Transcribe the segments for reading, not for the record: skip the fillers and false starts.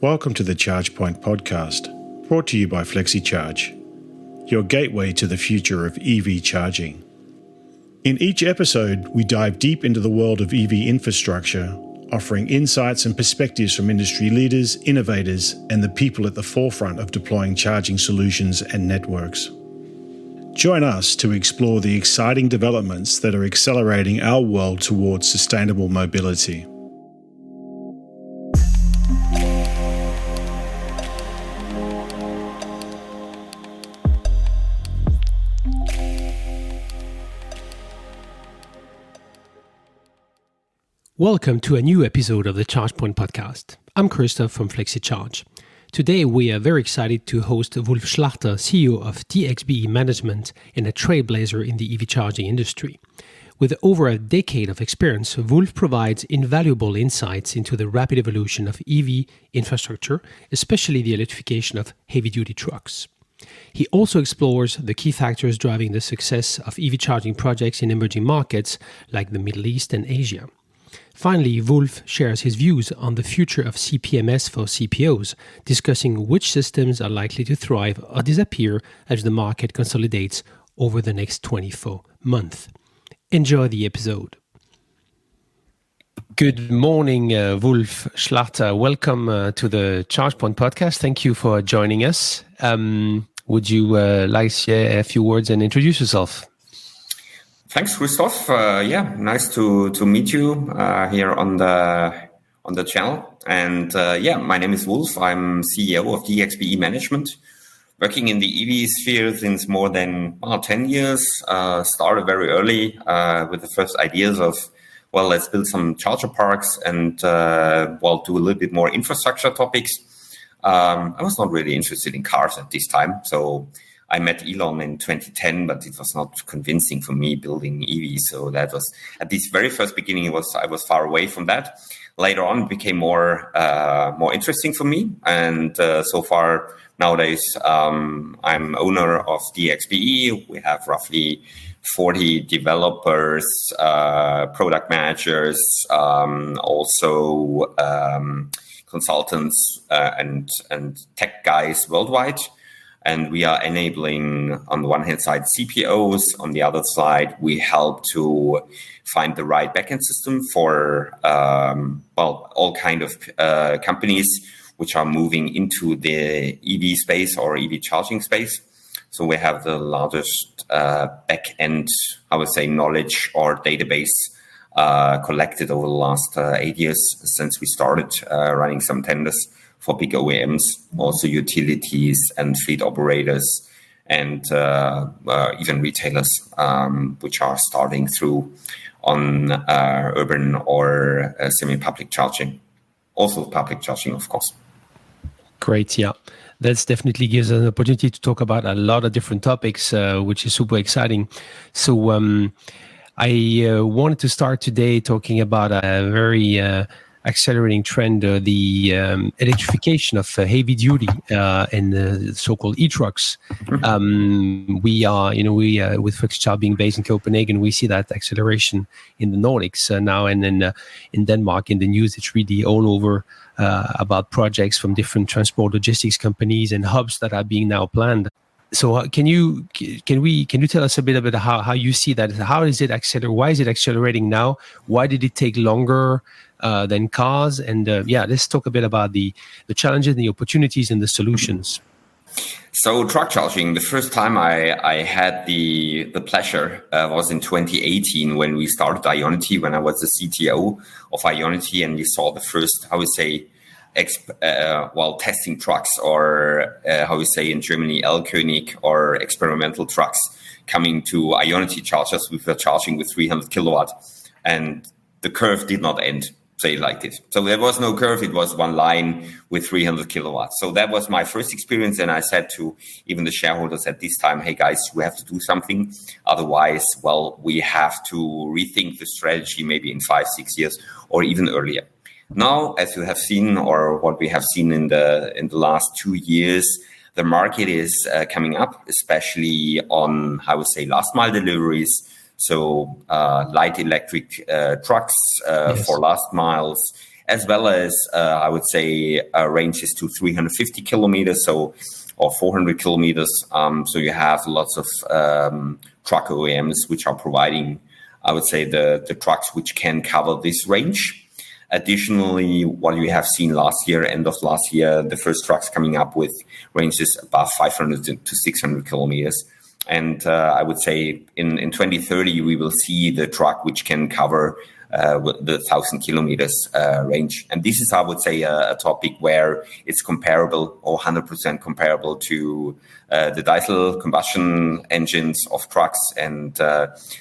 Welcome to the ChargePoint podcast, brought to you by Flexecharge, your gateway to the future of EV charging. In each episode, we dive deep into the world of EV infrastructure, offering insights and perspectives from industry leaders, innovators, and the people at the forefront of deploying charging solutions and networks. Join us to explore the exciting developments that are accelerating our world towards sustainable mobility. Welcome to a new episode of the ChargePoint podcast. I'm Christoph from Flexecharge. Today we are very excited to host Wulf Schlachter, CEO of DXBE Management and a trailblazer in the EV charging industry. With over a decade of experience, Wulf provides invaluable insights into the rapid evolution of EV infrastructure, especially the electrification of heavy-duty trucks. He also explores the key factors driving the success of EV charging projects in emerging markets like the Middle East and Asia. Finally, Wulf shares his views on the future of CPMS for CPOs, discussing which systems are likely to thrive or disappear as the market consolidates over the next 24 months. Enjoy the episode. Good morning, Wulf Schlachter. Welcome to the ChargePoint podcast. Thank you for joining us. Would you like to share a few words and introduce yourself? Thanks, Christoph. Nice to meet you here on the channel. And my name is Wulf. I'm CEO of DXBE Management, working in the EV sphere since more than 10 years. Started very early with the first ideas of, let's build some charger parks and do a little bit more infrastructure topics. I was not really interested in cars at this time, so I met Elon in 2010, but it was not convincing for me building EVs. So that was at this very first beginning. I was far away from that. Later on, it became more interesting for me. And so far nowadays, I'm owner of DXBE. We have roughly 40 developers, product managers, also consultants and tech guys worldwide. And we are enabling, on the one hand side, CPOs. On the other side, we help to find the right backend system for all kind of companies which are moving into the EV space or EV charging space. So we have the largest backend, I would say, knowledge or database collected over the last 8 years since we started running some tenders for big OEMs, also utilities and fleet operators, and even retailers, which are starting through on urban or semi-public charging. Also public charging, of course. Great, yeah. That definitely gives us an opportunity to talk about a lot of different topics, which is super exciting. So I wanted to start today talking about a very accelerating trend, the electrification of heavy duty and the so-called e-trucks. We with Flexecharge being based in Copenhagen, we see that acceleration in the Nordics now, and then in Denmark. In the news, it's really all over about projects from different transport logistics companies and hubs that are being now planned. So can you tell us a bit about how you see that? How is it accelerate? Why is it accelerating now? Why did it take longer than cars? And let's talk a bit about the challenges, the opportunities, and the solutions. So truck charging, the first time I had the pleasure was in 2018 when we started Ionity, when I was the CTO of Ionity, and we saw the first, I would say, testing trucks, or how we say in Germany, L-König, or experimental trucks coming to Ionity chargers. We were charging with 300 kilowatt, and the curve did not end, say like this. So there was no curve. It was one line with 300 kilowatts. So that was my first experience. And I said to even the shareholders at this time, hey guys, we have to do something. Otherwise, we have to rethink the strategy maybe in 5-6 years or even earlier. Now, as you have seen, or what we have seen in the last 2 years, the market is coming up, especially on, I would say, last mile deliveries. So light electric trucks for last miles, as well as I would say ranges to 350 kilometers, or 400 kilometers. So you have lots of truck OEMs which are providing, I would say, the trucks which can cover this range. Additionally, what we have seen last year, end of last year, the first trucks coming up with ranges above 500 to 600 kilometers. And I would say in 2030, we will see the truck which can cover the 1,000 kilometers range. And this is, I would say, a topic where it's comparable or 100% comparable to the diesel combustion engines of trucks. And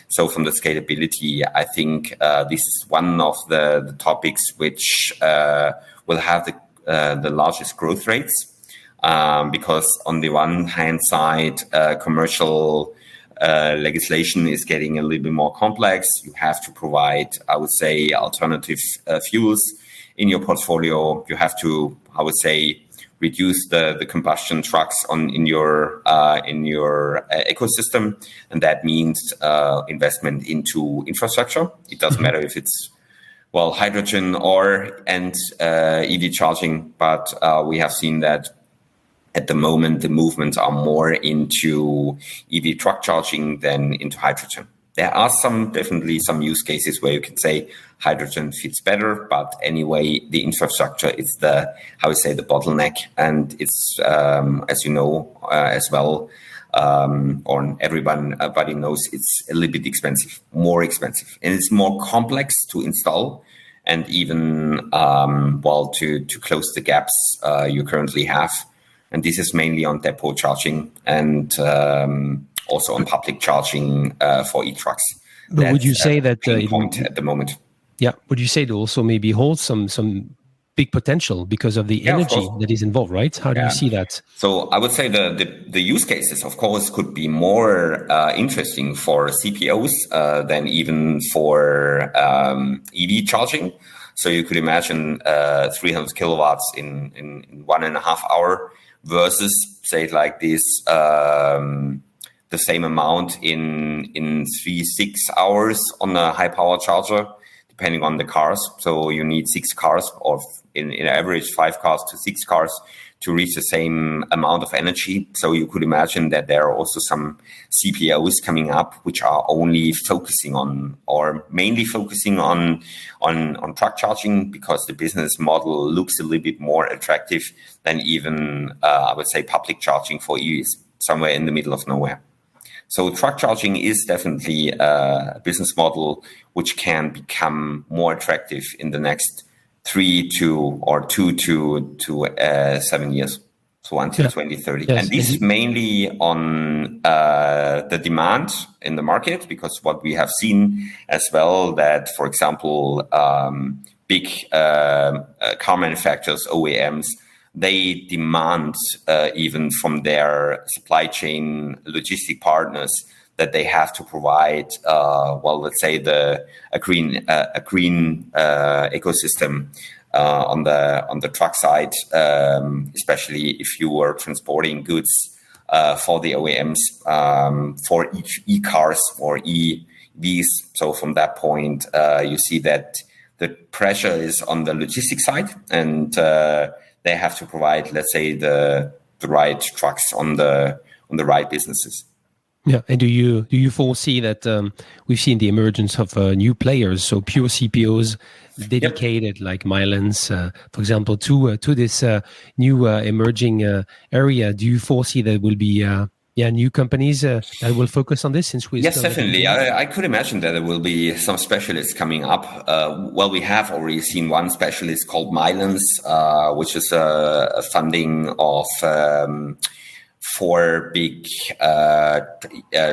so from the scalability, I think this is one of the topics which will have the largest growth rates. Because on the one hand side, commercial legislation is getting a little bit more complex. You have to provide, I would say, alternative fuels in your portfolio. You have to, I would say, reduce the combustion trucks in your ecosystem, and that means investment into infrastructure. It doesn't matter if it's hydrogen and EV charging, but we have seen that at the moment, the movements are more into EV truck charging than into hydrogen. There are definitely some use cases where you can say hydrogen fits better, but anyway, the infrastructure is the bottleneck, and it's as you know as well, or everybody knows, it's a little bit more expensive, and it's more complex to install, and even to close the gaps you currently have. And this is mainly on depot charging and also on public charging for e-trucks. But would you say that point at the moment? Yeah, would you say it also maybe holds some big potential because of the energy that is involved, right? How do you see that? So I would say the use cases, of course, could be more interesting for CPOs than even for EV charging. So you could imagine 300 kilowatts in 1.5 hours. Versus, say, like this, the same amount in 3-6 hours on a high power charger, depending on the cars. So you need 6 cars, or in average 5 cars to 6 cars to reach the same amount of energy. So you could imagine that there are also some CPOs coming up which are only focusing on, or mainly focusing on truck charging, because the business model looks a little bit more attractive than even, I would say, public charging for EVs, somewhere in the middle of nowhere. So truck charging is definitely a business model which can become more attractive in the next 2 to 7 years, so until 2030. Yes. And this is mainly on the demand in the market, because what we have seen as well, that, for example, big car manufacturers, OEMs, they demand even from their supply chain logistic partners that they have to provide, let's say, a green ecosystem on the truck side, especially if you are transporting goods for the OEMs for each e-cars or EVs. So from that point, you see that the pressure is on the logistics side, and they have to provide, let's say, the right trucks on the right businesses. Yeah, and do you foresee that we've seen the emergence of new players, so pure CPOs dedicated, like Milans, for example, to this new emerging area? Do you foresee there will be new companies that will focus on this? Yes, definitely. I could imagine that there will be some specialists coming up. We have already seen one specialist called Milans, which is a funding of 4 big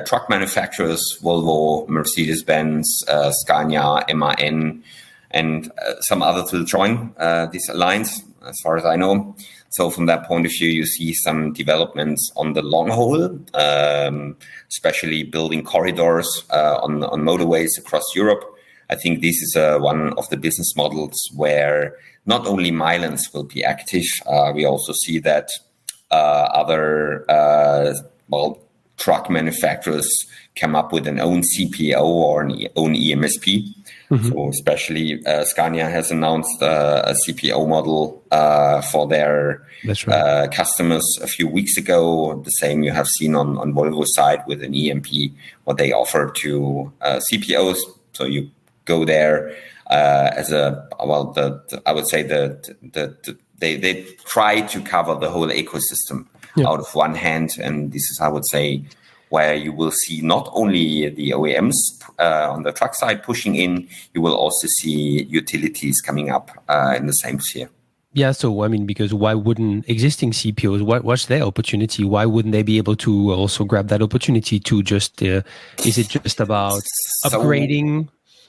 truck manufacturers: Volvo, Mercedes-Benz, Scania, MAN, and some others will join this alliance, as far as I know. So from that point of view, you see some developments on the long haul, especially building corridors on motorways across Europe. I think this is one of the business models where not only Milans will be active. We also see that other truck manufacturers come up with an own CPO or an own EMSP. So especially Scania has announced a CPO model for their customers a few weeks ago. The same you have seen on Volvo's side with an EMP, what they offer to CPOs. So you go there as I would say they try to cover the whole ecosystem out of one hand, and this is, I would say, where you will see not only the OEMs on the truck side pushing in, you will also see utilities coming up in the same sphere. Yeah, so I mean, because why wouldn't existing CPOs, what's their opportunity? Why wouldn't they be able to also grab that opportunity to just, is it just about upgrading?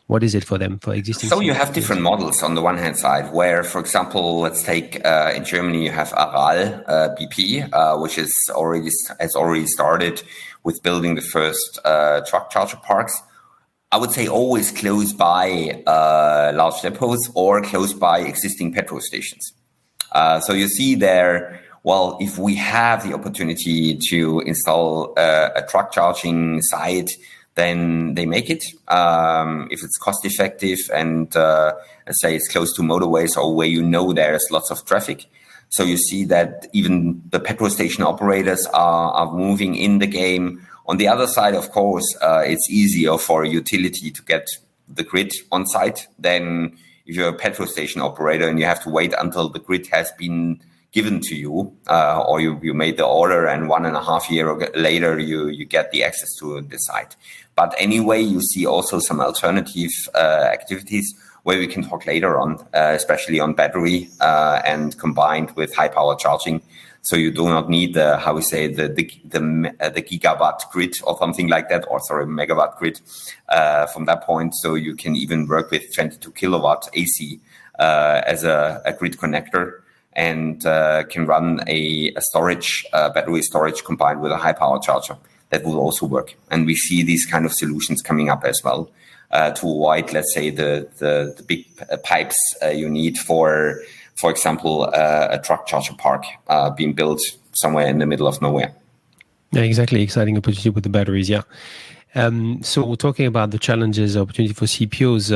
What is it for them, for existing So CPOs? you have different models on the one hand side, where, for example, let's take in Germany, you have Aral BP, which has already started with building the first truck charger parks. I would say always close by large depots or close by existing petrol stations. So you see there, well, if we have the opportunity to install a truck charging site, then they make it. If it's cost effective and let's say it's close to motorways or where there's lots of traffic. So you see that even the petrol station operators are moving in the game. On the other side, of course, it's easier for a utility to get the grid on site than if you're a petrol station operator and you have to wait until the grid has been given to you, or you made the order and 1.5 years later you get the access to the site. But anyway, you see also some alternative activities where we can talk later on, especially on battery and combined with high power charging. So you do not need the gigawatt grid or something like that, or megawatt grid from that point. So you can even work with 22 kilowatt AC as a grid connector, and can run a storage, battery storage combined with a high power charger. That will also work. And we see these kind of solutions coming up as well to avoid, let's say, the big pipes you need for example, a truck charger park being built somewhere in the middle of nowhere. Yeah, exactly. Exciting opportunity with the batteries, yeah. So we're talking about the challenges, opportunity for CPOs.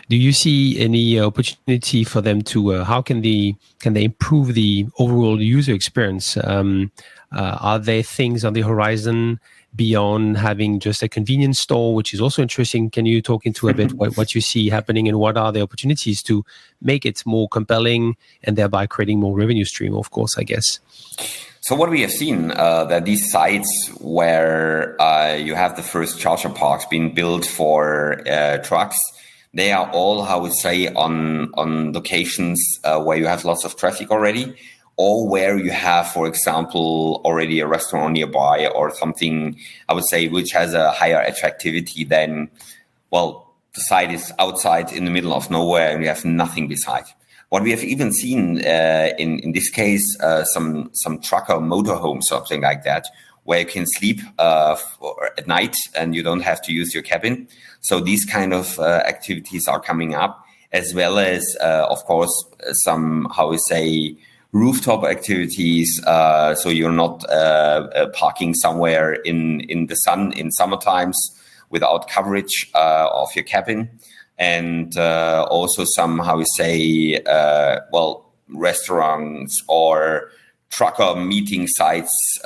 Do you see any opportunity for them to, how can they improve the overall user experience? Are there things on the horizon beyond having just a convenience store, which is also interesting? Can you talk into a bit what you see happening and what are the opportunities to make it more compelling and thereby creating more revenue stream, of course, I guess? So what we have seen, that these sites where you have the first charger parks being built for trucks, they are all, I would say, on locations where you have lots of traffic already, or where you have, for example, already a restaurant nearby or something, I would say, which has a higher attractivity than, well, the site is outside in the middle of nowhere and you have nothing beside. What we have even seen in this case, some trucker motorhomes, something like that, where you can sleep at night and you don't have to use your cabin. So these kind of activities are coming up, as well as, of course, some, how we say, rooftop activities. So you're not parking somewhere in the sun in summer times without coverage of your cabin. And also some, how we say, restaurants or trucker meeting sites,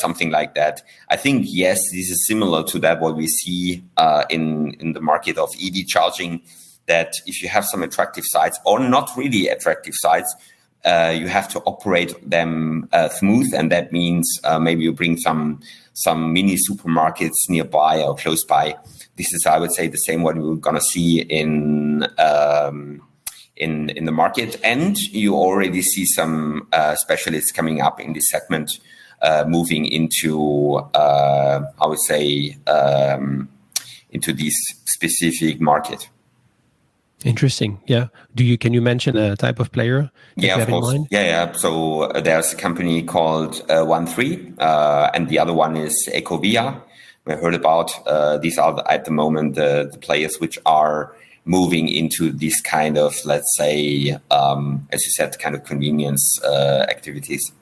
something like that. I think, yes, this is similar to that what we see in the market of EV charging, that if you have some attractive sites or not really attractive sites, you have to operate them smooth. And that means maybe you bring some mini supermarkets nearby or close by. This is, I would say, the same what we're going to see in the market. And you already see some specialists coming up in this segment, moving into, I would say, into this specific market. Interesting. Yeah. Can you mention a type of player? Yeah, of course. Yeah. So there's a company called 13, and the other one is Ecovia. We heard about these are at the moment the players which are moving into this kind of, let's say, as you said, kind of convenience activities.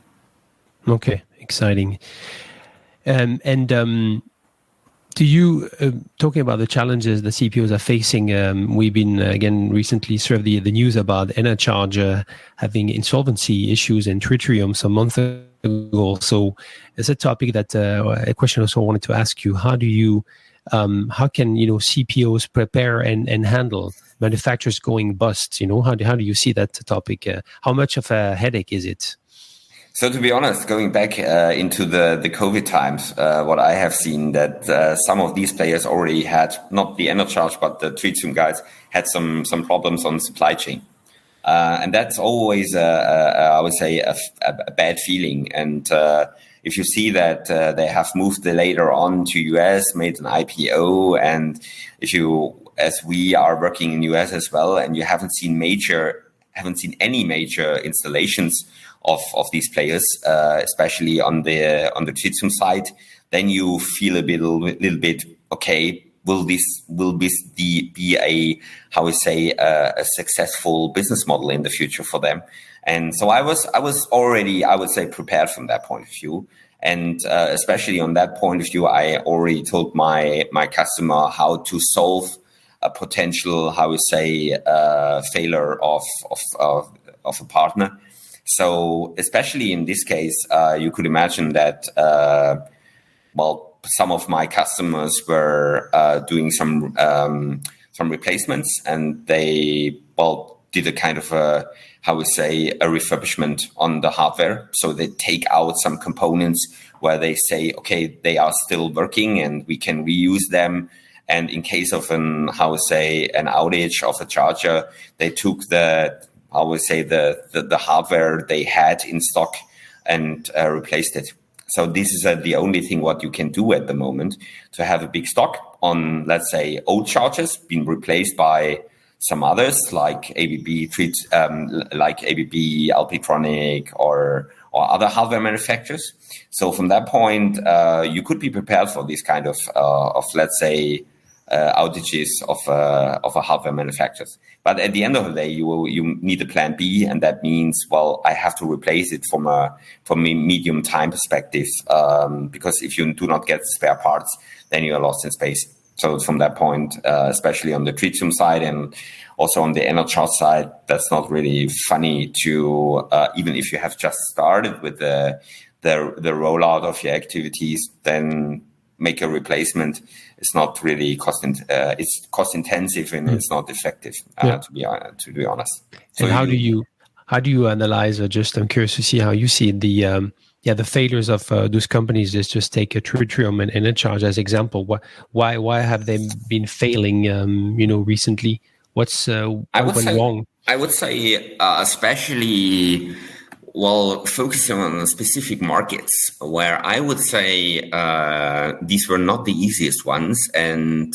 Okay, exciting. Do you, talking about the challenges the CPOs are facing, we've been, again, recently served the news about EnerCharge having insolvency issues in Tritium some months ago. So it's a topic that, a question also I wanted to ask you. How can, CPOs prepare and handle manufacturers going bust? How do you see that topic? How much of a headache is it? So to be honest, going back into the COVID times, what I have seen that some of these players already had, not the EnerCharge, but the Tritium guys had some problems on supply chain. And that's always, I would say, a bad feeling. And if you see that they have moved later on to US, made an IPO, and as we are working in US as well, and you haven't seen any major installations of these players, especially on the Tritium side, then you feel little bit okay. Will this be a successful business model in the future for them? And so I was already, I would say, prepared from that point of view. And especially on that point of view, I already told my customer how to solve a potential, failure of a partner. So especially in this case, you could imagine that, some of my customers were doing some replacements, and they did a kind of a refurbishment on the hardware. So they take out some components where they say, okay, they are still working and we can reuse them. And in case of an outage of a charger, they took the hardware they had in stock and replaced it. So this is the only thing what you can do at the moment, to have a big stock on, let's say, old chargers being replaced by some others like ABB, Alpitronic, or other hardware manufacturers. So from that point, you could be prepared for this kind of let's say, outages of a hardware manufacturers. But at the end of the day, you need a plan B, and that means, I have to replace it from a medium time perspective, because if you do not get spare parts, then you are lost in space. So from that point, especially on the Tritium side and also on the EnerCharge side, that's not really funny to, even if you have just started with the rollout of your activities, then make a replacement. It's not really it's cost intensive, and it's not effective, to be honest. So and how do you analyze? I'm curious to see how you see the failures of those companies. Just take a Tritium and EnerCharge as example. Why have they been failing? Recently, what's went wrong? I would say, especially, focusing on specific markets, where I would say these were not the easiest ones. And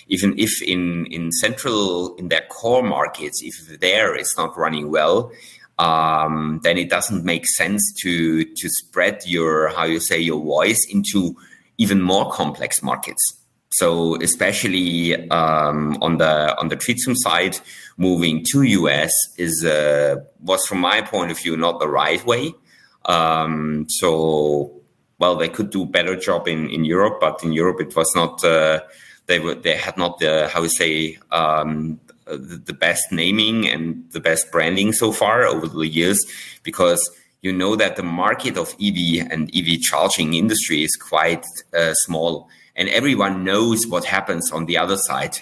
even if in their core markets, if there is not running well, then it doesn't make sense to spread your voice into even more complex markets. So especially on the Tritium side, moving to US was from my point of view not the right way. They could do better job in Europe, but in Europe it was not. They had not the the best naming and the best branding so far over the years, because you know that the market of EV and EV charging industry is quite small. And everyone knows what happens on the other side.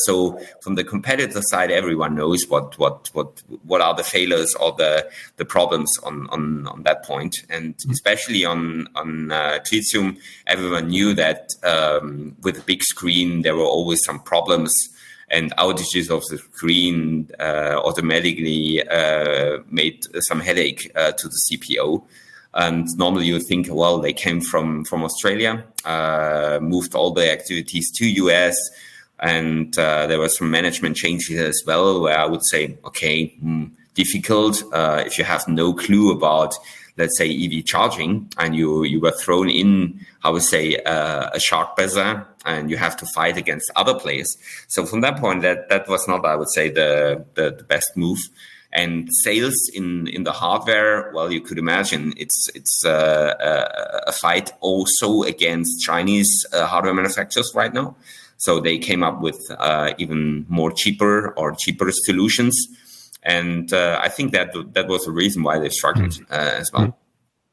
So from the competitor side, everyone knows what are the failures or the problems on that point. And especially on Tritium, everyone knew that with a big screen there were always some problems, and outages of the screen automatically made some headache to the CPO. And normally you think, they came from Australia, moved all the activities to US, and there were some management changes as well, where I would say, difficult if you have no clue about, let's say, EV charging, and you were thrown in, a shark bazaar, and you have to fight against other players. So from that point, that was not, I would say, the best move. And sales in the hardware, well, you could imagine it's a fight also against Chinese hardware manufacturers right now. So they came up with even cheaper solutions, and I think that was the reason why they struggled as well.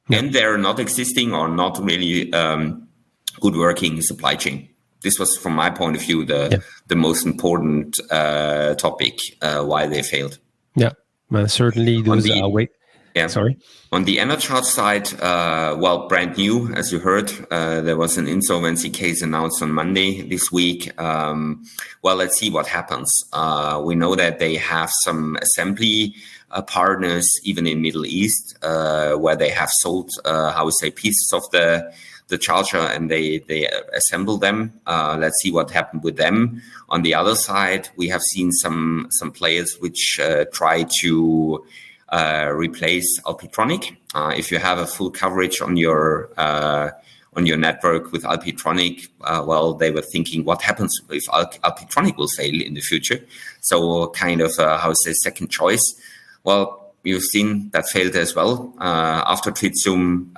Yeah. And they're not existing or not really good working supply chain. This was, from my point of view, the most important topic why they failed. Yeah, well, certainly those are wait. Yeah. Sorry. On the EnerCharge side, brand new, as you heard, there was an insolvency case announced on Monday this week. Let's see what happens. We know that they have some assembly partners, even in Middle East, where they have sold, pieces of the charger, and they assemble them. Let's see what happened with them. On the other side, we have seen some players which try to replace Alpitronic. If you have a full coverage on your network with Alpitronic, they were thinking, what happens if Alpitronic will fail in the future? So kind of second choice. Well, you've seen that failed as well. After Tritium,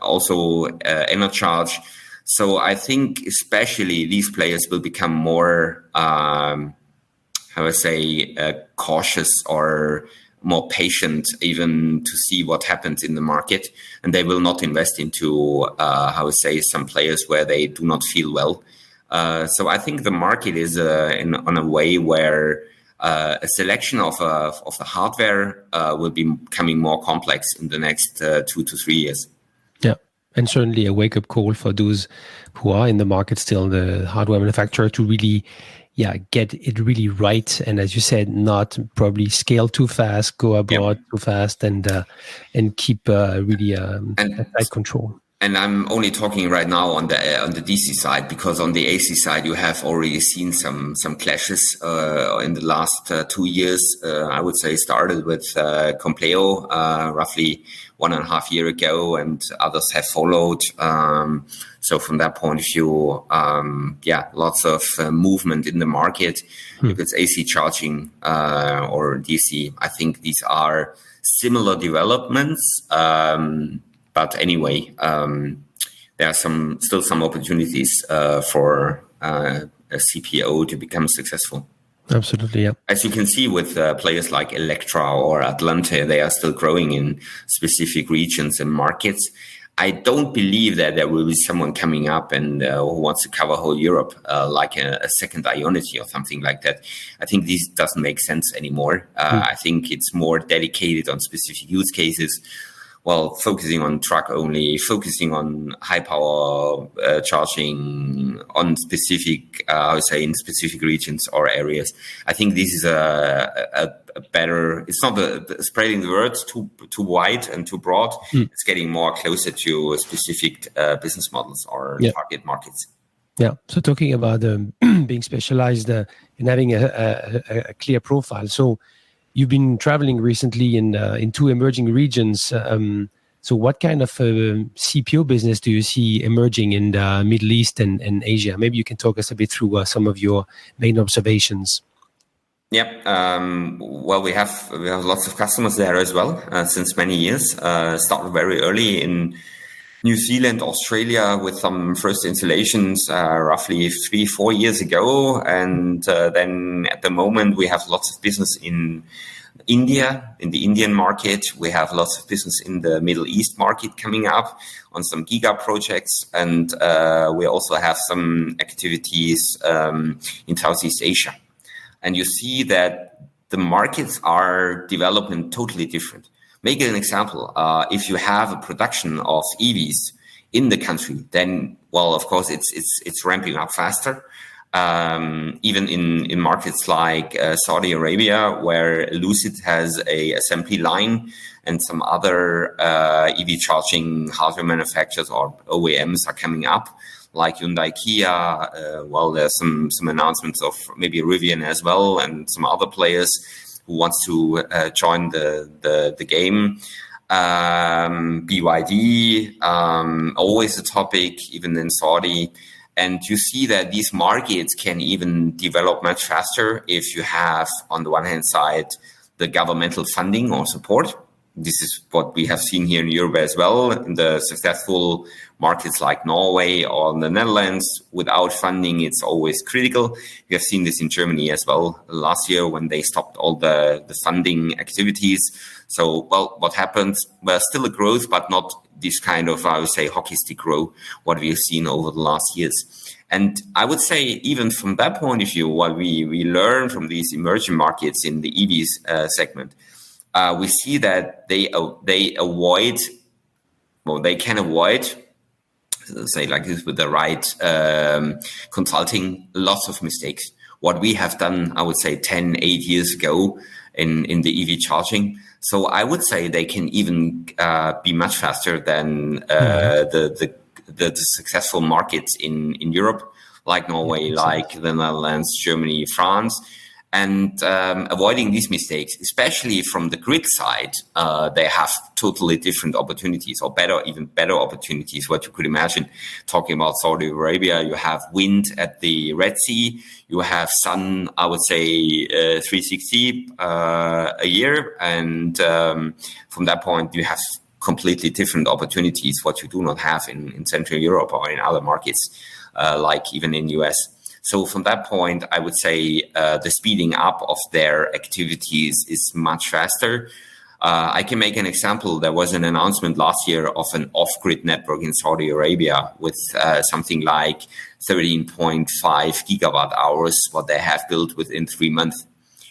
also EnerCharge. So I think especially these players will become more, cautious or more patient, even to see what happens in the market, and they will not invest into some players where they do not feel well. So I think the market is on a way where a selection of the hardware will be becoming more complex in the next 2 to 3 years. Yeah, and certainly a wake-up call for those who are in the market still, the hardware manufacturer, to really get it really right, and as you said, not probably scale too fast, go abroad too fast, and keep really tight control. And I'm only talking right now on the DC side, because on the AC side you have already seen some clashes in the last 2 years. I would say started with Compleo roughly 1.5 years ago, and others have followed. So from that point of view, lots of movement in the market. If it's AC charging or DC, I think these are similar developments. But anyway, there are still some opportunities for a CPO to become successful. Absolutely, yeah. As you can see with players like Electra or Atlante, they are still growing in specific regions and markets. I don't believe that there will be someone coming up and who wants to cover whole Europe, like a second Ionity or something like that. I think this doesn't make sense anymore. I think it's more dedicated on specific use cases. Well, focusing on truck only, focusing on high power charging on specific, in specific regions or areas. I think this is a better. It's not spreading the words too wide and too broad. It's getting more closer to specific business models or target markets. Yeah. So talking about being specialized and having a clear profile. So you've been traveling recently in 2 emerging regions. So what kind of CPO business do you see emerging in the Middle East and Asia? Maybe you can talk us a bit through some of your main observations. Yep. We have lots of customers there as well since many years. Started very early in New Zealand, Australia, with some first installations roughly 3-4 years ago. And then at the moment, we have lots of business in India, in the Indian market. We have lots of business in the Middle East market coming up on some giga projects. And we also have some activities in Southeast Asia. And you see that the markets are developing totally different. Make an example. If you have a production of EVs in the country, then, well, of course, it's ramping up faster. Even in markets like Saudi Arabia, where Lucid has a assembly line, and some other EV charging hardware manufacturers or OEMs are coming up, like Hyundai, Kia. There's some announcements of maybe Rivian as well, and some other players who wants to join the game. BYD, always a topic, even in Saudi. And you see that these markets can even develop much faster if you have, on the one hand side, the governmental funding or support. This is what we have seen here in Europe as well, in the successful markets like Norway or the Netherlands. Without funding, it's always critical. We have seen this in Germany as well last year when they stopped all the funding activities. So, well, what happens? Well, still a growth, but not this kind of, I would say, hockey stick growth, what we've seen over the last years. And I would say, even from that point of view, what we learn from these emerging markets in the EVs segment, we see that they can avoid, say like this, with the right consulting, lots of mistakes. What we have done, I would say 8 years ago in the EV charging. So I would say they can even be much faster than the successful markets in Europe, like Norway, like the Netherlands, Germany, France. And avoiding these mistakes, especially from the grid side, they have totally different opportunities, or even better opportunities. What you could imagine, talking about Saudi Arabia, you have wind at the Red Sea, you have sun, I would say 360 a year, and from that point you have completely different opportunities, what you do not have in Central Europe or in other markets, like even in US. So from that point, I would say the speeding up of their activities is much faster. I can make an example. There was an announcement last year of an off-grid network in Saudi Arabia with something like 13.5 gigawatt hours, what they have built within 3 months.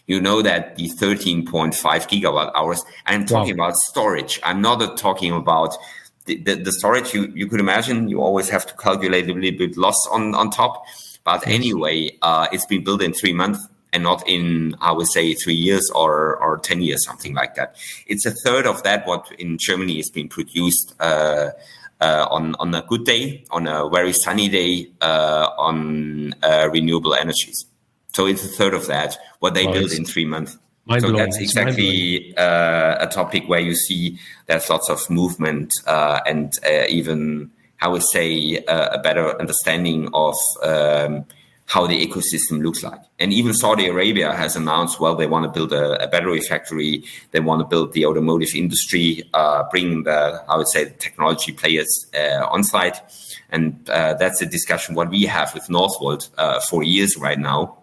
You know that the 13.5 gigawatt hours, I'm talking about storage. I'm not talking about the storage. You could imagine you always have to calculate a little bit loss on top. But anyway, it's been built in 3 months and not in, I would say, 3 years or 10 years, something like that. It's a third of that what in Germany is being produced on a good day, on a very sunny day, on renewable energies. So it's a third of that, what they built in 3 months. So that's exactly a topic where you see there's lots of movement and even, I would say, a better understanding of how the ecosystem looks like. And even Saudi Arabia has announced, well, they want to build a battery factory. They want to build the automotive industry, bring the, I would say, the technology players on site. And that's a discussion what we have with Northvolt for years right now.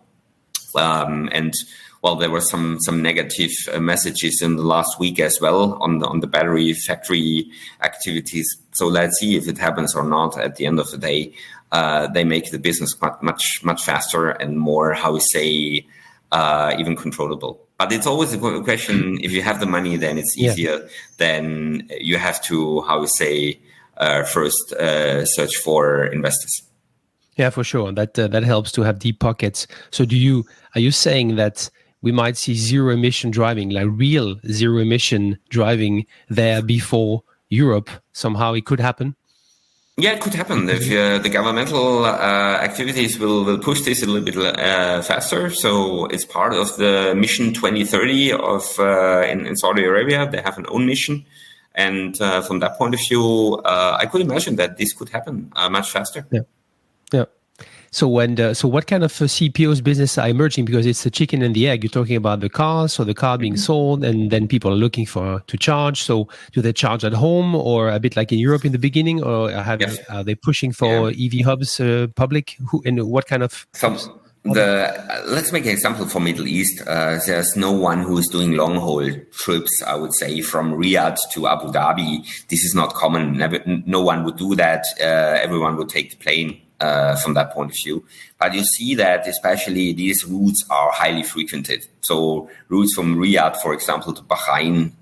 And well, there were some negative messages in the last week as well on the battery factory activities. So let's see if it happens or not. At the end of the day, they make the business much faster and more, how we say, even controllable. But it's always a question: if you have the money, then it's easier. Then you have to, how we say, first search for investors. Yeah, for sure. That helps to have deep pockets. So are you saying that we might see zero emission driving, like real zero emission driving there before Europe? Somehow it could happen? Yeah, it could happen if the governmental activities will push this a little bit faster. So it's part of the mission 2030 of in Saudi Arabia. They have an own mission. And from that point of view, I could imagine that this could happen much faster. Yeah. So what kind of CPOs business are emerging? Because it's the chicken and the egg. You're talking about the cars, so the car being sold, and then people are looking to charge. So do they charge at home, or a bit like in Europe in the beginning, or are they pushing for EV hubs, public? And what kind of? Let's make an example for Middle East. There's no one who is doing long haul trips, I would say, from Riyadh to Abu Dhabi. This is not common. No one would do that. Everyone would take the plane. From that point of view. But you see that especially these routes are highly frequented. So routes from Riyadh, for example, to Bahrain,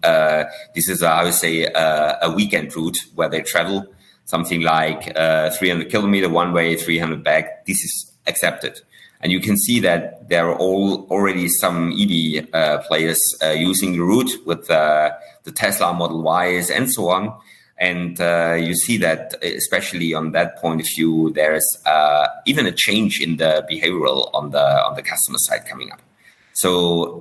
this is, I would say, a weekend route where they travel something like 300 kilometer one way, 300 back. This is accepted. And you can see that there are already some EV players using the route with the Tesla Model Ys and so on. And you see that, especially on that point of view, there's even a change in the behavioral on the customer side coming up. So,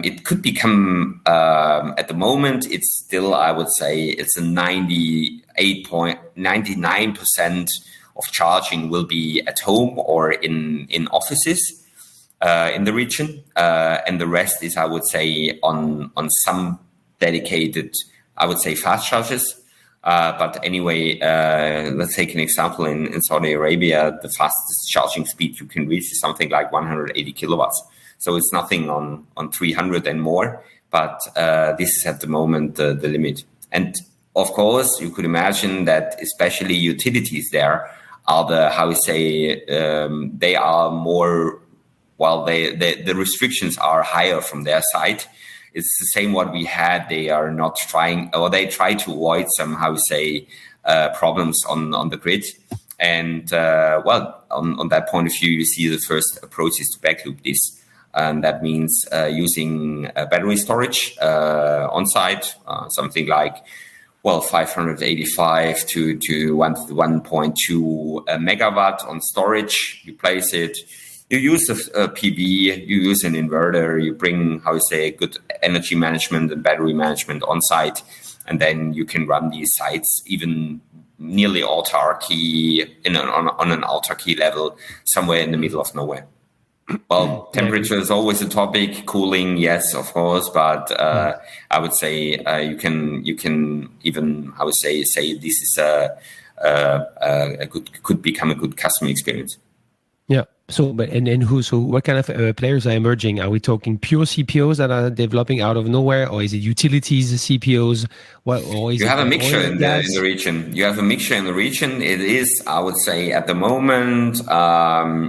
it could become at the moment. It's still, I would say, it's a 98.99% of charging will be at home or in offices. in the region, and the rest is, I would say, on some dedicated, I would say, fast chargers. But anyway, let's take an example. In Saudi Arabia, the fastest charging speed you can reach is something like 180 kilowatts. So it's nothing on 300 and more. But this is at the moment the limit. And of course, you could imagine that especially utilities there are they are more, the restrictions are higher from their side. It's the same what we had. They are not trying, or they try to avoid some, problems on the grid. And on that point of view, you see the first approaches to backloop this. And that means using battery storage on site, something like 585 to 1.2 megawatt on storage. You place it. You use a PV, you use an inverter, you bring, good energy management and battery management on site, and then you can run these sites even nearly autarky on an autarky level, somewhere in the middle of nowhere. Well, temperature is always a topic. Cooling, yes, of course, but I would say you can even say this is could become a good customer experience. Yeah. So, what kind of players are emerging? Are we talking pure CPOs that are developing out of nowhere, or is it utilities, CPOs? You have a mixture in the region. You have a mixture in the region. It is, I would say, at the moment,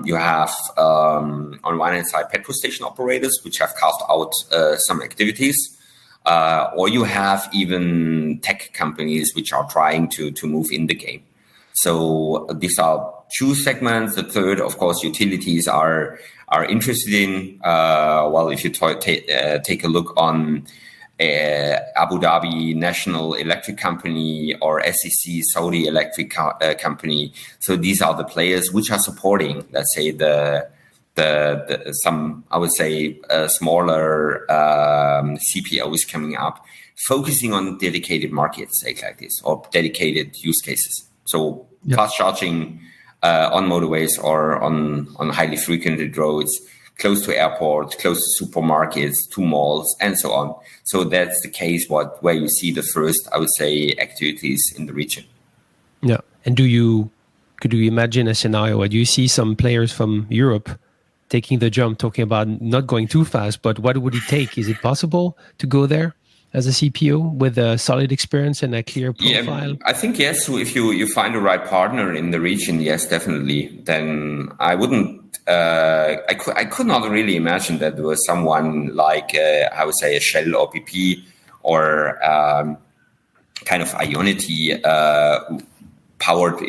you have on one hand side petrol station operators, which have carved out some activities, or you have even tech companies which are trying to move in the game. So these are two segments. The third, of course, utilities are interested in. If you take a look on Abu Dhabi National Electric Company or SEC Saudi Electric Company, so these are the players which are supporting, let's say, some smaller CPOs coming up, focusing on dedicated markets like this or dedicated use cases. So fast charging on motorways or on highly frequented roads, close to airports, close to supermarkets, to malls, and so on. So that's the case where you see the first, I would say, activities in the region. Yeah. And could you imagine a scenario where you see some players from Europe taking the jump, talking about not going too fast, but what would it take? Is it possible to go there as a CPO with a solid experience and a clear profile? Yeah, I think yes. So if you find the right partner in the region, yes, definitely. Then I wouldn't. I could not really imagine that there was someone like a Shell or BP or kind of Ionity powered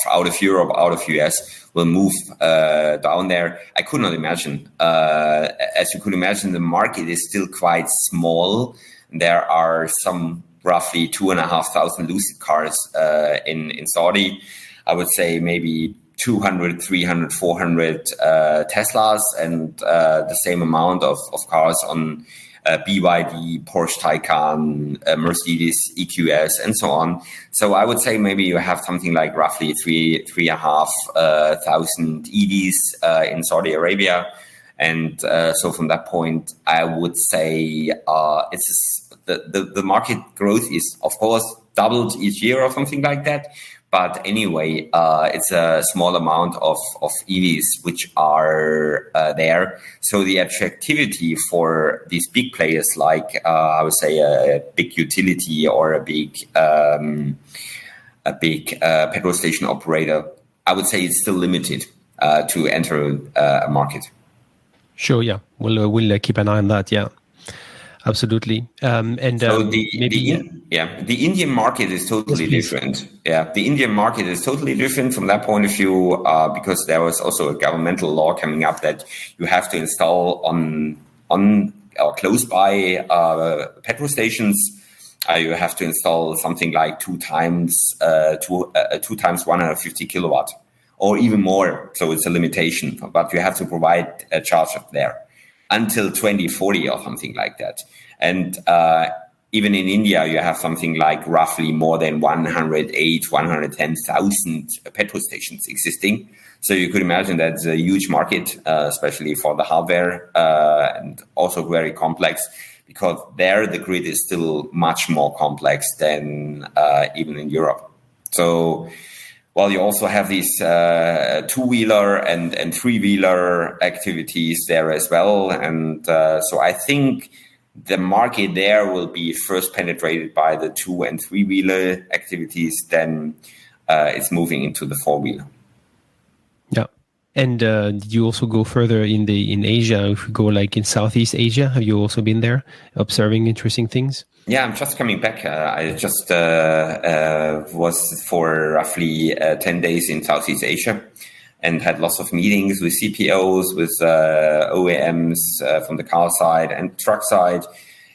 out of Europe, out of US, will move down there. I could not imagine. As you could imagine, the market is still quite small. There are some roughly 2,500 Lucid cars in Saudi. I would say maybe 200, 300, 400 Teslas, and the same amount of cars on BYD, Porsche Taycan, Mercedes EQS, and so on. So I would say maybe you have something like roughly 3,500 EVs in Saudi Arabia. And so from that point, I would say the market growth is, of course, doubled each year or something like that. But anyway, it's a small amount of EVs which are there. So the attractivity for these big players, like I would say a big utility or a big petrol station operator, I would say it's still limited to enter a market. Sure, yeah. We'll keep an eye on that, yeah. Absolutely. So the Indian market is totally different. Yeah, the Indian market is totally different from that point of view because there was also a governmental law coming up that you have to install on or close by petrol stations. You have to install something like two times 150 kilowatt or even more. So it's a limitation, but you have to provide a charge up there until 2040 or something like that. And even in India, you have something like roughly more than 110,000 petrol stations existing. So you could imagine that's a huge market, especially for the hardware, and also very complex, because there the grid is still much more complex than even in Europe. So, well, you also have these two-wheeler and three-wheeler activities there as well. And so I think the market there will be first penetrated by the two- and three-wheeler activities, then it's moving into the four-wheeler. Yeah. And did you also go further in Asia? If you go like in Southeast Asia, have you also been there observing interesting things? Yeah, I'm just coming back. I just was for roughly 10 days in Southeast Asia and had lots of meetings with CPOs, with OEMs from the car side and truck side.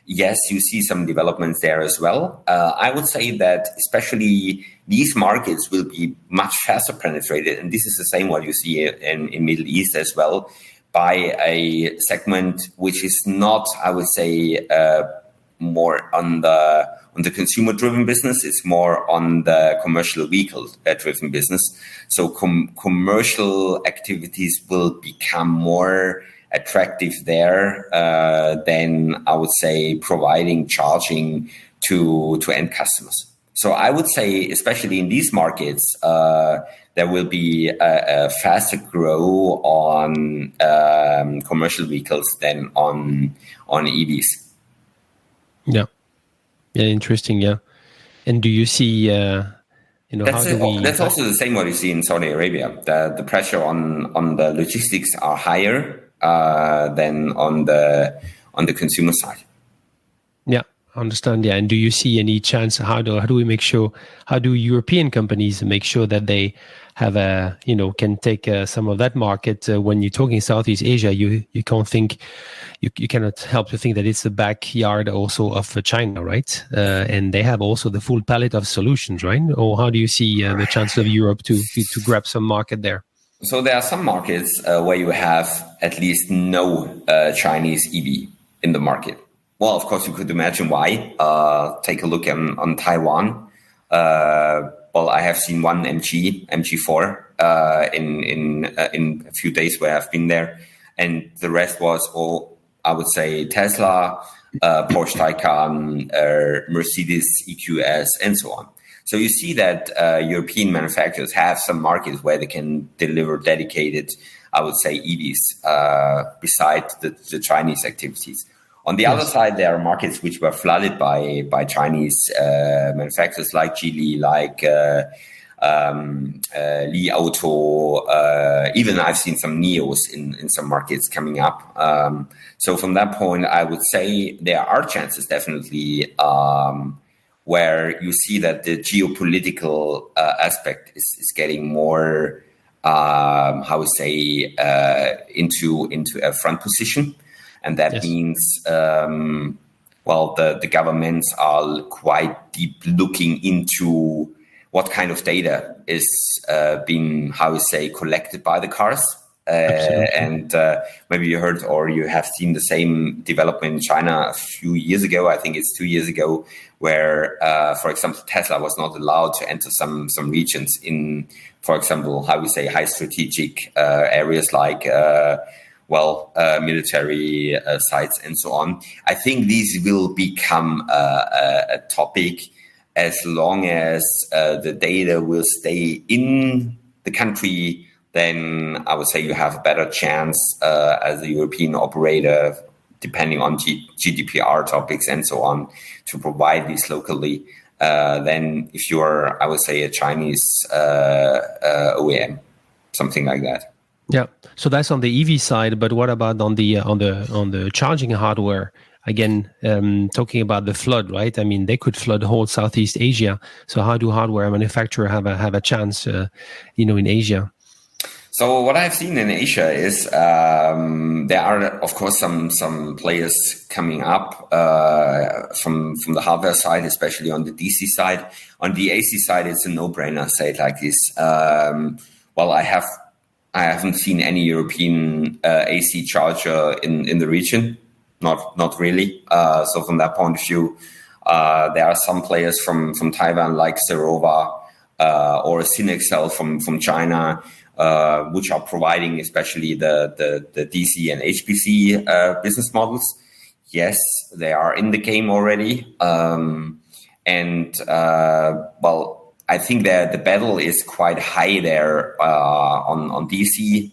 Yes, you see some developments there as well. I would say that especially these markets will be much faster penetrated. And this is the same what you see in Middle East as well, by a segment which is not, I would say, more on the consumer-driven business. It's more on the commercial vehicle-driven business. So commercial activities will become more attractive there than, I would say, providing charging to end customers. So I would say, especially in these markets, there will be a faster grow on commercial vehicles than on EVs. Yeah. Yeah, interesting. Yeah. And do you see, that's also the same what you see in Saudi Arabia. The pressure on the logistics are higher than on the consumer side. Yeah, I understand. Yeah. And do you see any chance? How do European companies make sure that they have can take some of that market? When you're talking Southeast Asia, you can't think, you cannot help to think that it's the backyard also of China, right? And they have also the full palette of solutions, right? Or how do you see the chance of Europe to grab some market there? So there are some markets where you have at least no Chinese EV in the market. Well, of course, you could imagine why. Take a look on Taiwan. Well, I have seen one MG4 in a few days where I've been there, and the rest was all, I would say, Tesla, Porsche Taycan, Mercedes EQS, and so on. So you see that European manufacturers have some markets where they can deliver dedicated, I would say, EVs besides the Chinese activities. On the other side, there are markets which were flooded by Chinese manufacturers like Geely, like Li Auto. Even I've seen some Neos in some markets coming up. So from that point, I would say there are chances definitely where you see that the geopolitical aspect is getting more, into a front position. And that means, the governments are quite deep looking into what kind of data is being, collected by the cars. And maybe you heard or you have seen the same development in China a few years ago. I think it's 2 years ago, where, for example, Tesla was not allowed to enter some regions in, for example, high strategic areas like military sites and so on. I think these will become a topic as long as the data will stay in the country. Then I would say you have a better chance as a European operator, depending on GDPR topics and so on, to provide these locally. Than if you're, I would say, a Chinese OEM, something like that. Yeah, so that's on the EV side. But what about on the charging hardware? Again, talking about the flood, right? I mean, they could flood whole Southeast Asia. So how do hardware manufacturers have a chance, in Asia? So what I've seen in Asia is there are, of course, some players coming up from the hardware side, especially on the DC side. On the AC side, it's a no-brainer, say it like this. I haven't seen any European AC charger in the region, not really. So from that point of view, There are some players from Taiwan like Serova or Cinexcel from China, which are providing especially the DC and HPC business models. Yes, they are in the game already. I think that the battle is quite high there on DC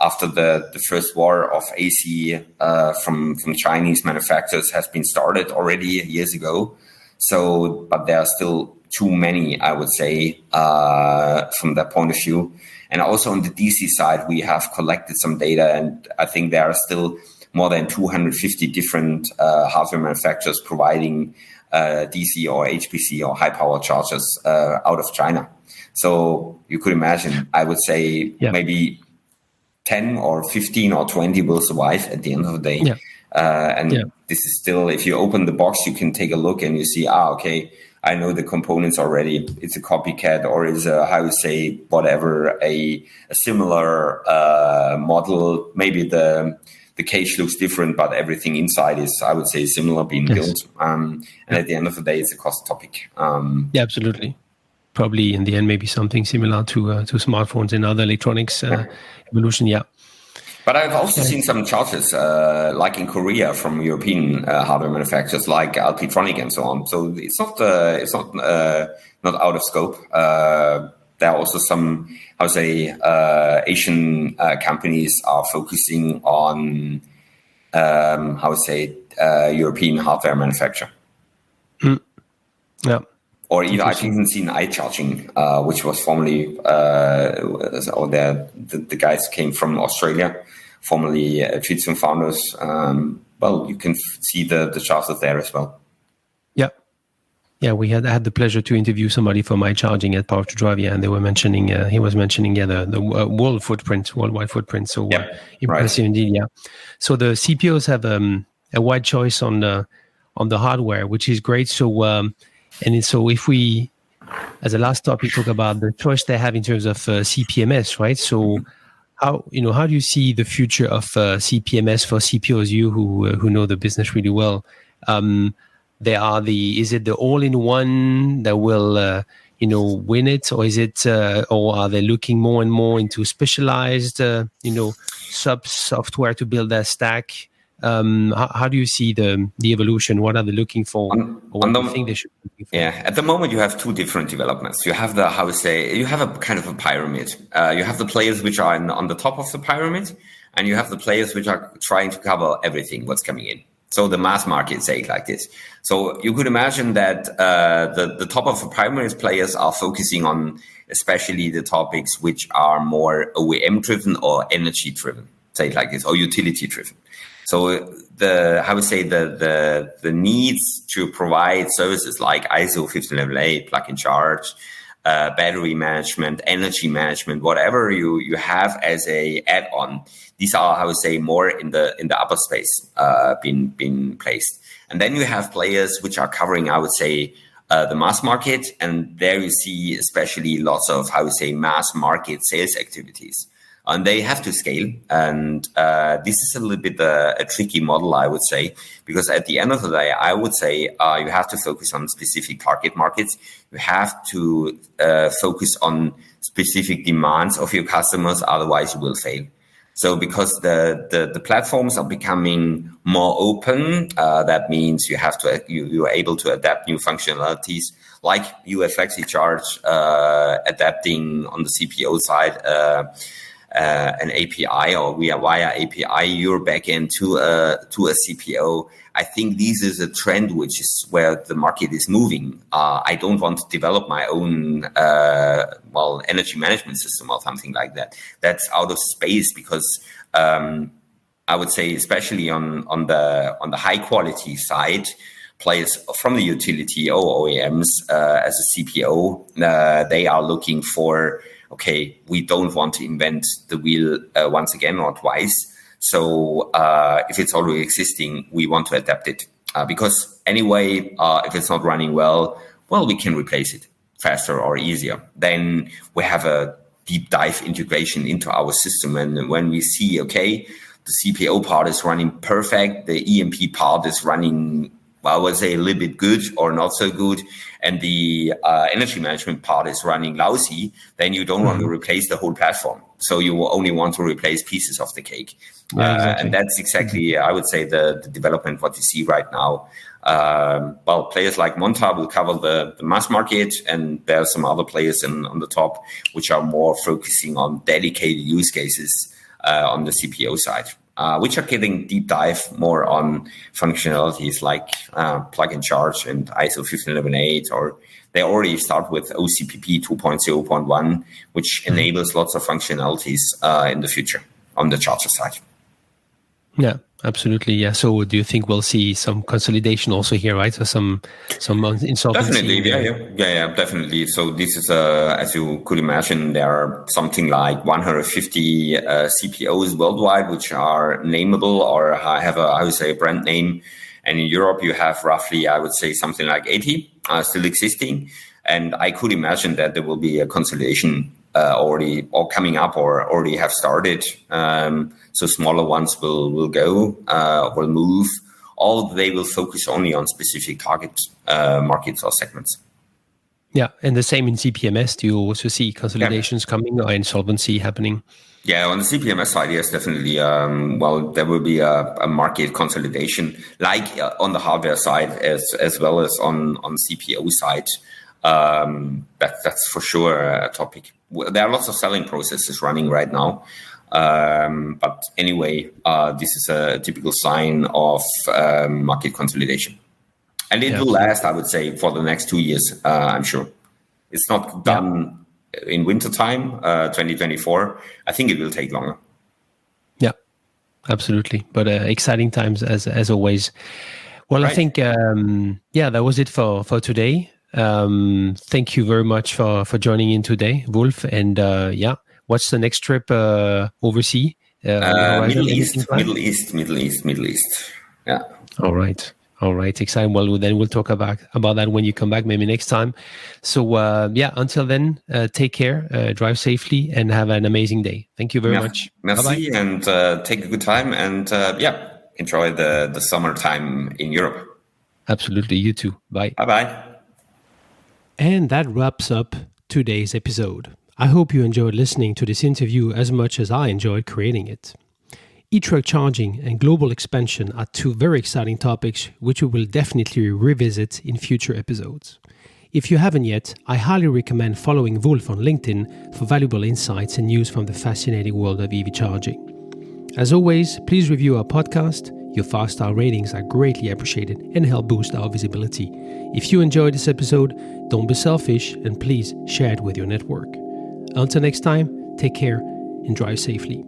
after the first war of AC from Chinese manufacturers has been started already years ago. So, but there are still too many, I would say, from that point of view. And also on the DC side, we have collected some data, and I think there are still more than 250 different hardware manufacturers providing DC or HPC or high power chargers out of China. So you could imagine, I would say maybe 10 or 15 or 20 will survive at the end of the day. This is still, if you open the box, you can take a look and you see, okay, I know the components already. It's a copycat or is a, whatever, a similar model. Maybe the cage looks different, but everything inside is, I would say, similar being built. And at the end of the day, it's a cost topic. Absolutely. Probably in the end, maybe something similar to smartphones and other electronics evolution. Yeah. But I've also seen some chargers, like in Korea, from European hardware manufacturers like Alpitronic and so on. So it's not out of scope. There are also some, Asian companies are focusing on, European hardware manufacture. Yeah. Or even I've even seen iCharging, which was formerly, the guys came from Australia, formerly Tritium founders. You can see the chargers there as well. Yeah, I had the pleasure to interview somebody from iCharging at Power to Drive, and they were mentioning, he was mentioning, the worldwide footprint. So impressive indeed, yeah. So the CPOs have a wide choice on the hardware, which is great. So so if we, as a last topic, talk about the choice they have in terms of CPMS, right? So how do you see the future of CPMS for CPOs? You who know the business really well. Is it the all-in-one that will win it, or is it or are they looking more and more into specialized sub software to build their stack? How do you see the evolution? What are they looking for? What do you think they should be looking for? Yeah, at the moment you have two different developments. You have you have a kind of a pyramid. You have the players which are on the top of the pyramid, and you have the players which are trying to cover everything what's coming in. So the mass market, say it like this. So you could imagine that the top of the pyramid players are focusing on especially the topics which are more OEM driven or energy driven, say it like this, or utility driven. So the needs to provide services like ISO 15118, plug-in charge, battery management, energy management, whatever you have as a add-on, these are more in the upper space being placed. And then you have players which are covering the mass market, and there you see especially lots of mass market sales activities. And they have to scale. And this is a little bit a tricky model, I would say, because at the end of the day, I would say you have to focus on specific target markets. You have to focus on specific demands of your customers. Otherwise, you will fail. So because the platforms are becoming more open, that means you are able to adapt new functionalities, like you at Flexecharge adapting on the CPO side an API or via API your backend to a CPO. I think this is a trend which is where the market is moving. I don't want to develop my own energy management system or something like that. That's out of space because I would say, especially on the high quality side, players from the utility or OEMs as a CPO, they are looking for, okay, we don't want to invent the wheel once again or twice. So if it's already existing, we want to adapt it because anyway, if it's not running well, we can replace it faster or easier. Then we have a deep dive integration into our system. And when we see, okay, the CPO part is running perfect, the EMP part is running I would say, a little bit good or not so good, and the energy management part is running lousy, then you don't want to replace the whole platform. So you will only want to replace pieces of the cake. Yeah, exactly. And that's exactly, I would say, the development, what you see right now. Well, players like Monta will cover the mass market, and there are some other players on the top which are more focusing on dedicated use cases on the CPO side. Which are getting deep dive more on functionalities like plug and charge and ISO 15118, or they already start with OCPP 2.0.1, which enables lots of functionalities in the future on the charger side. Yeah, absolutely. Yeah. So do you think we'll see some consolidation also here, right? So some insolvency? Definitely. Yeah, definitely. So this is, as you could imagine, there are something like 150 CPOs worldwide, which are nameable or have I would say, a brand name. And in Europe, you have roughly, I would say, something like 80 still existing. And I could imagine that there will be a consolidation already or coming up or already have started. So smaller ones will go, will move, or they will focus only on specific target markets or segments. Yeah, and the same in CPMS. Do you also see consolidations coming or insolvency happening? Yeah, on the CPMS side, yes, definitely. Well, there will be a market consolidation, like on the hardware side as well as on CPO side. That's for sure a topic. There are lots of selling processes running right now. But anyway, this is a typical sign of market consolidation. And it will last, I would say, for the next 2 years, I'm sure. It's not done in wintertime, 2024. I think it will take longer. Yeah, absolutely. But exciting times as always. Well, right. I think, that was it for today. Thank you very much for joining in today, Wulf. And what's the next trip overseas? Middle East. Yeah. All right. Exciting. Well, then we'll talk about that when you come back, maybe next time. So, until then, take care, drive safely, and have an amazing day. Thank you very much. Merci. Bye-bye. And take a good time. And enjoy the summertime in Europe. Absolutely. You too. Bye. Bye-bye. And that wraps up today's episode. I hope you enjoyed listening to this interview as much as I enjoyed creating it. E-truck charging and global expansion are two very exciting topics which we will definitely revisit in future episodes. If you haven't yet, I highly recommend following Wulf on LinkedIn for valuable insights and news from the fascinating world of EV charging. As always, please review our podcast. Your 5-star ratings are greatly appreciated and help boost our visibility. If you enjoyed this episode, don't be selfish and please share it with your network. Until next time, take care and drive safely.